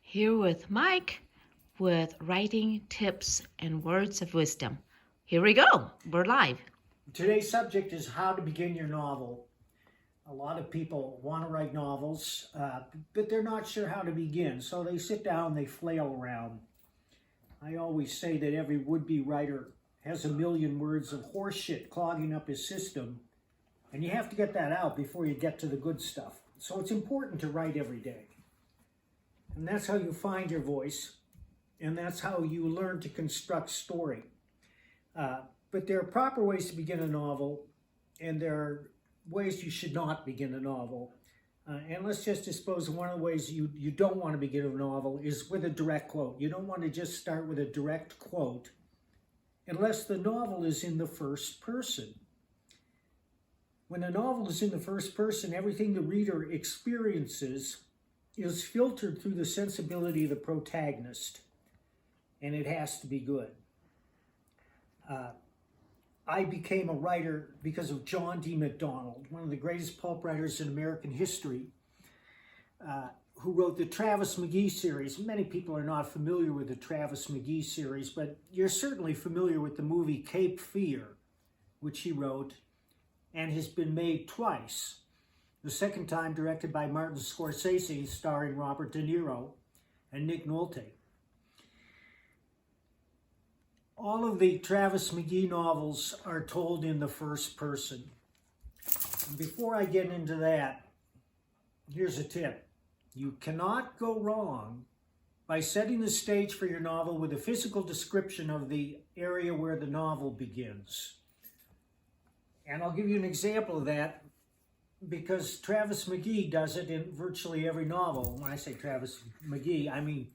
Here with Mike with writing tips and words of wisdom. Here we go. We're live. Today's subject is how to begin your novel. A lot of people want to write novels, but they're not sure how to begin. So they sit down, they flail around. I always say that every would-be writer has a million words of horseshit clogging up his system, and you have to get that out before you get to the good stuff. So it's important to write every day. And that's how you find your voice, and that's how you learn to construct story. But there are proper ways to begin a novel, and there are ways you should not begin a novel. And let's just dispose of one of the ways you don't want to begin a novel is with a direct quote. You don't want to just start with a direct quote unless the novel is in the first person. When a novel is in the first person, everything the reader experiences is filtered through the sensibility of the protagonist, and it has to be good. I became a writer because of John D. MacDonald, one of the greatest pulp writers in American history, who wrote the Travis McGee series. Many people are not familiar with the Travis McGee series, but you're certainly familiar with the movie Cape Fear, which he wrote and has been made twice. The second time directed by Martin Scorsese, starring Robert De Niro and Nick Nolte. All of the Travis McGee novels are told in the first person. And before I get into that, here's a tip. You cannot go wrong by setting the stage for your novel with a physical description of the area where the novel begins. And I'll give you an example of that because Travis McGee does it in virtually every novel. When I say Travis McGee, I mean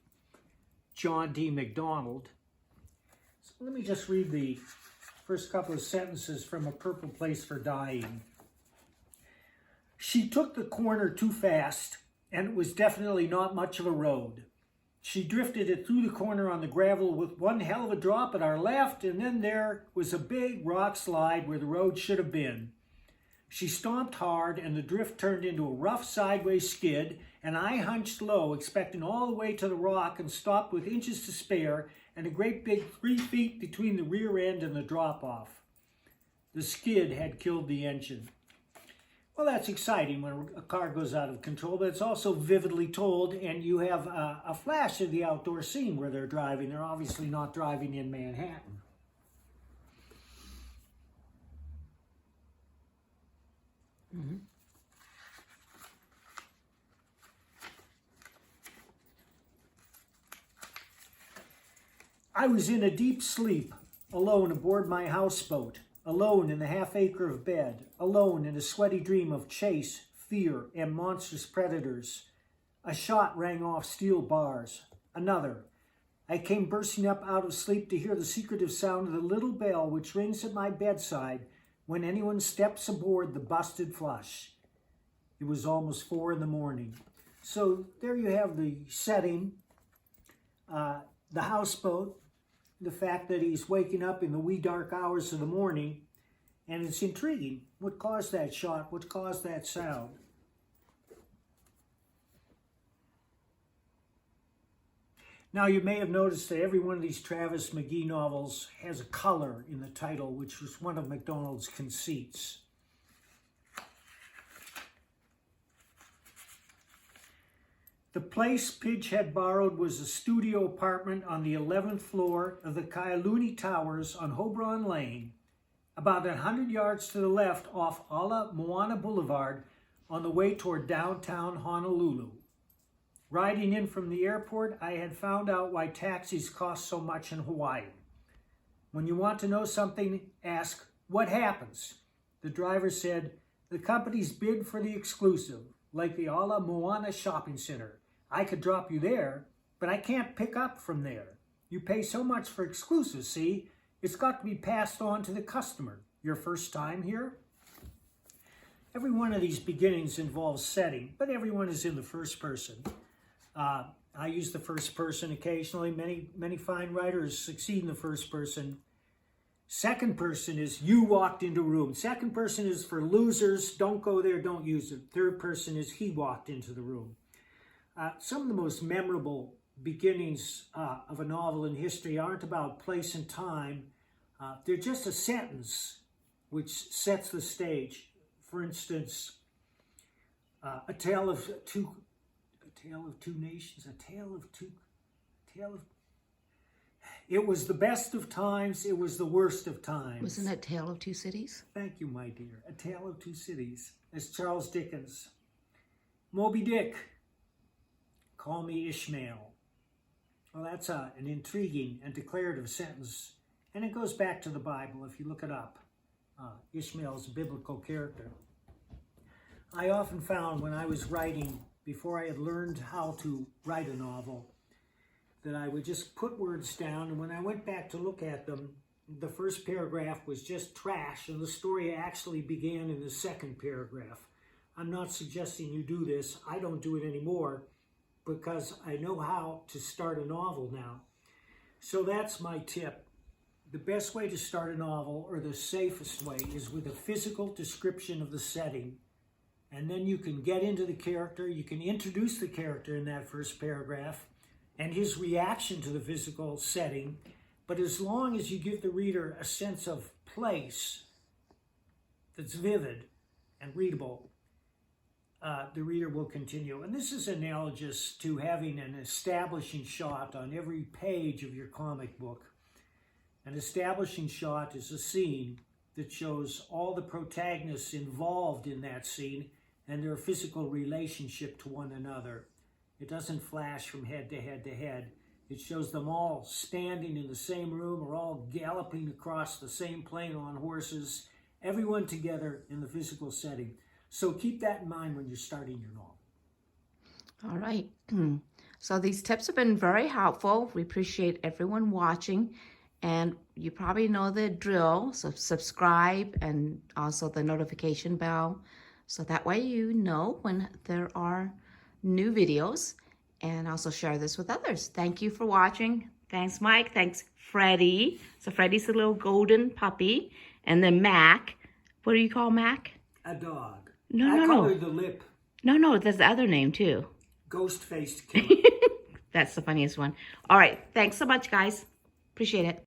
John D. MacDonald. So let me just read the first couple of sentences from A Purple Place for Dying. She took the corner too fast, and it was definitely not much of a road. She drifted it through the corner on the gravel with one hell of a drop at our left, and then there was a big rock slide where the road should have been. She stomped hard, and the drift turned into a rough sideways skid, and I hunched low, expecting all the way to the rock, and stopped with inches to spare, and a great big 3 feet between the rear end and the drop-off. The skid had killed the engine. Well, that's exciting when a car goes out of control, but it's also vividly told, and you have a flash of the outdoor scene where they're driving. They're obviously not driving in Manhattan. I was in a deep sleep, alone aboard my houseboat, alone in the half-acre of bed, alone in a sweaty dream of chase, fear, and monstrous predators. A shot rang off steel bars. Another. I came bursting up out of sleep to hear the secretive sound of the little bell which rings at my bedside when anyone steps aboard the busted flush. It was almost 4 a.m. So there you have the setting, the houseboat, the fact that he's waking up in the wee dark hours of the morning, and it's intriguing. What caused that shot? What caused that sound? Now, you may have noticed that every one of these Travis McGee novels has a color in the title, which was one of MacDonald's conceits. The place Pidge had borrowed was a studio apartment on the 11th floor of the Kailuni Towers on Hobron Lane, about 100 yards to the left off Ala Moana Boulevard on the way toward downtown Honolulu. Riding in from the airport, I had found out why taxis cost so much in Hawaii. When you want to know something, ask, "What happens?" The driver said, "The companies bid for the exclusive, like the Ala Moana Shopping Center. I could drop you there, but I can't pick up from there. You pay so much for exclusive, see? It's got to be passed on to the customer. Your first time here?" Every one of these beginnings involves setting, but everyone is in the first person. I use the first person occasionally. Many fine writers succeed in the first person. Second person is you walked into a room. Second person is for losers. Don't go there, don't use it. Third person is he walked into the room. Some of the most memorable beginnings of a novel in history aren't about place and time. They're just a sentence which sets the stage. For instance, a tale of two nations, it was the best of times, it was the worst of times. Wasn't it Tale of Two Cities? Thank you, my dear. A Tale of Two Cities. That's Charles Dickens. Moby Dick. Call me Ishmael. Well, that's an intriguing and declarative sentence. And it goes back to the Bible if you look it up. Ishmael is a biblical character. I often found when I was writing, before I had learned how to write a novel, that I would just put words down, and when I went back to look at them, the first paragraph was just trash, and the story actually began in the second paragraph. I'm not suggesting you do this. I don't do it anymore because I know how to start a novel now. So that's my tip. The best way to start a novel, or the safest way, is with a physical description of the setting. And then you can get into the character, you can introduce the character in that first paragraph and his reaction to the physical setting. But as long as you give the reader a sense of place that's vivid and readable, the reader will continue. And this is analogous to having an establishing shot on every page of your comic book. An establishing shot is a scene that shows all the protagonists involved in that scene and their physical relationship to one another. It doesn't flash from head to head to head. It shows them all standing in the same room or all galloping across the same plain on horses, everyone together in the physical setting. So keep that in mind when you're starting your novel. All right. So these tips have been very helpful. We appreciate everyone watching. And you probably know the drill. So subscribe and also the notification bell. So that way you know when there are new videos, and also share this with others. Thank you for watching. Thanks, Mike. Thanks, Freddie. So Freddie's a little golden puppy. And then Mac. What do you call Mac? A dog. No. I colored the lip. No, there's the other name too. Ghost-faced killer. That's the funniest one. All right. Thanks so much, guys. Appreciate it.